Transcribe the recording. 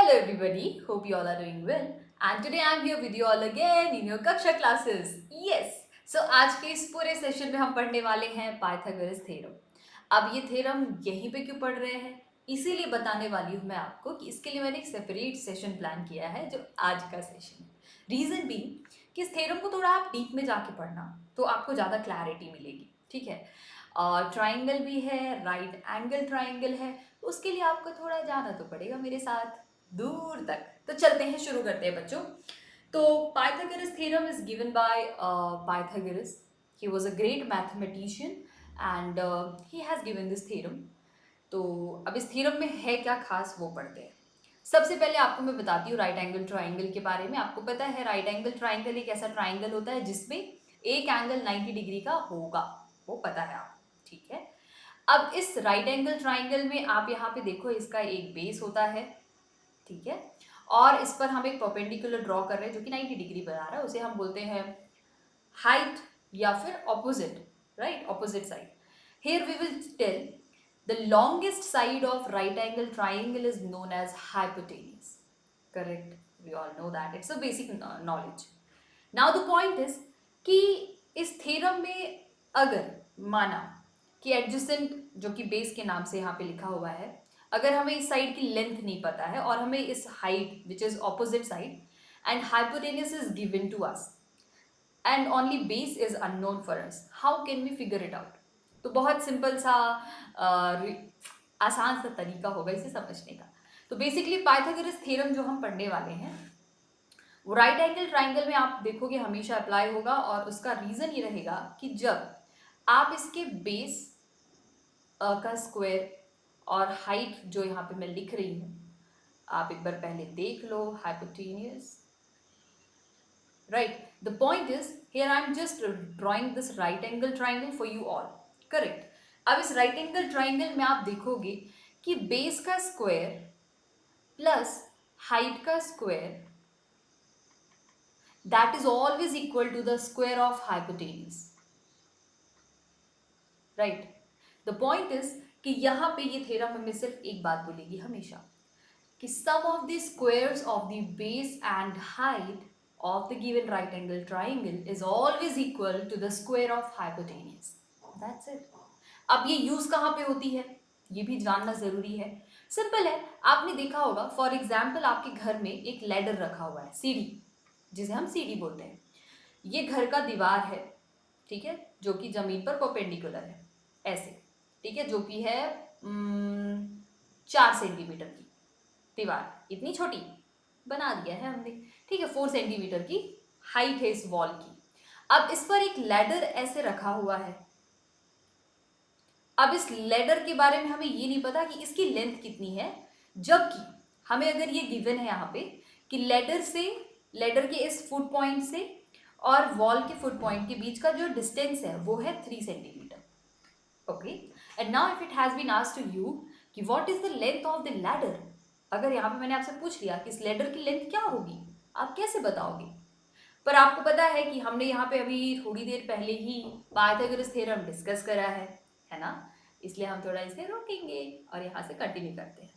Hello everybody, hope you all are doing well and today I am here with you all again in your Kaksha classes. Yes, so आज के इस पूरे session में हम पढ़ने वाले हैं पाइथागोरस थ्योरम. अब ये थ्योरम यहीं पे क्यों पढ़ रहे हैं इसीलिए बताने वाली हूँ मैं आपको कि इसके लिए मैंने एक सेपरेट सेशन प्लान किया है जो आज का सेशन. रीज़न भी कि इस थ्योरम को थोड़ा आप डीप में जाके पढ़ना तो आपको ज़्यादा क्लैरिटी मिलेगी. ठीक है, ट्राइंगल भी है, राइट एंगल ट्राइंगल है, उसके लिए आपको थोड़ा जाना तो पड़ेगा मेरे साथ दूर तक. तो चलते हैं, शुरू करते हैं बच्चों. तो Pythagoras theorem is given by Pythagoras. He was a great mathematician and he has given this theorem. तो अब इस थ्योरम में है क्या खास वो पढ़ते हैं. सबसे पहले आपको मैं बताती हूँ राइट एंगल ट्राइंगल के बारे में. आपको पता है राइट एंगल ट्राइंगल एक ऐसा ट्राइंगल होता है जिसमें एक एंगल 90 डिग्री का होगा, वो पता है आपको. ठीक है, अब इस राइट एंगल ट्राइंगल में आप यहाँ पे देखो इसका एक बेस होता है. ठीक है, और इस पर हम एक परपेंडिकुलर ड्रॉ कर रहे हैं जो कि 90 डिग्री बना रहा है, उसे हम बोलते हैं हाइट या फिर opposite, right, opposite side. Here we will tell the longest side of right angle triangle is known as hypotenuse. Correct, we all know that, it's a basic knowledge. Now the point is कि इस theorem में अगर माना कि adjacent जो कि base के नाम से यहाँ पे लिखा हुआ है, अगर हमें इस साइड की लेंथ नहीं पता है और हमें इस height which is opposite side and hypotenuse is given to us and only base is unknown for us, how can we figure it out. तो बहुत सिंपल सा आसान सा तरीका होगा इसे समझने का. तो बेसिकली पाइथागोरस थ्योरम जो हम पढ़ने वाले हैं वो राइट एंगल ट्राइंगल में आप देखोगे हमेशा अप्लाई होगा. और उसका रीज़न ये रहेगा कि जब आप इसके बेस का स्क्वायर और हाइट जो यहाँ पे मैं लिख रही हूँ आप एक बार पहले देख लो, hypotenuse, right. The point is here I am just drawing this right angle triangle for you all. Correct. अब इस राइट एंगल ट्राइंगल में आप देखोगे कि बेस का स्क्वायर प्लस हाइट का square that is always equal to the square of hypotenuse, right. The point is कि यहाँ पे ये थ्योरम हमें सिर्फ एक बात बोलेगी हमेशा कि sum of the squares of the base and height of the given right angle triangle is always equal to the square of hypotenuse. That's it. अब ये यूज कहाँ पे होती है ये भी जानना जरूरी है. सिंपल है, आपने देखा होगा फॉर एग्जाम्पल आपके घर में एक लैडर रखा हुआ है, सीढ़ी, जिसे हम सीढ़ी बोलते हैं. ये घर का दीवार है, ठीक है, जो कि जमीन पर परपेंडिकुलर है ऐसे. ठीक है, जो कि है 4 सेंटीमीटर की दीवार, इतनी छोटी बना दिया है हमने. ठीक है, 4 सेंटीमीटर की हाइट है इस वॉल की. अब इस पर एक लैडर ऐसे रखा हुआ है. अब इस लैडर के बारे में हमें ये नहीं पता कि इसकी लेंथ कितनी है, जबकि हमें अगर ये गिवन है यहाँ पे कि लैडर के इस फुट पॉइंट से और वॉल के फुट पॉइंट के बीच का जो डिस्टेंस है वो है 3 centimetre. Okay, and now if it has been asked to you कि what is the length of the ladder, अगर यहाँ पे मैंने आपसे पूछ लिया कि इस लैडर की लेंथ क्या होगी, आप कैसे बताओगे. पर आपको पता है कि हमने यहाँ पे अभी थोड़ी देर पहले ही पाइथागोरस थ्योरम डिस्कस करा है ना, इसलिए हम थोड़ा इसे रोकेंगे और यहाँ से कंटिन्यू करते हैं.